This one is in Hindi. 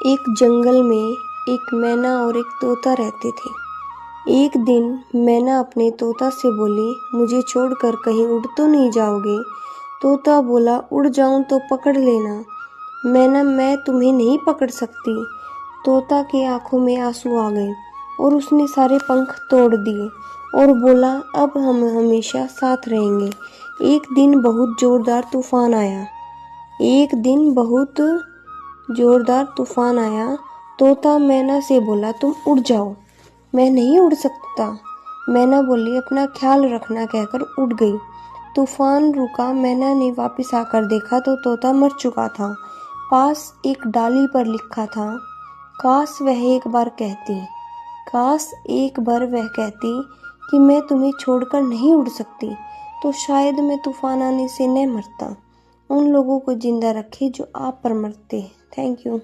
एक जंगल में एक मैना और एक तोता रहते थे। एक दिन मैना अपने तोता से बोली, मुझे छोड़कर कहीं उड़ तो नहीं जाओगे? तोता बोला, उड़ जाऊं तो पकड़ लेना। मैना, मैं तुम्हें नहीं पकड़ सकती। तोता के आंखों में आंसू आ गए और उसने सारे पंख तोड़ दिए और बोला, अब हम हमेशा साथ रहेंगे। एक दिन बहुत जोरदार तूफान आया। तोता मैना से बोला, तुम उड़ जाओ। मैं नहीं उड़ सकता। मैना बोली, अपना ख्याल रखना कहकर उड़ गई। तूफान रुका। मैना ने वापस आकर देखा तो तोता मर चुका था। पास एक डाली पर लिखा था, काश एक बार वह कहती कि मैं तुम्हें छोड़कर नहीं उड़ सकती, तो शायद मैं तूफान आने से न मरता। उन लोगों को जिंदा रखे जो आप पर मरते हैं। Thank you.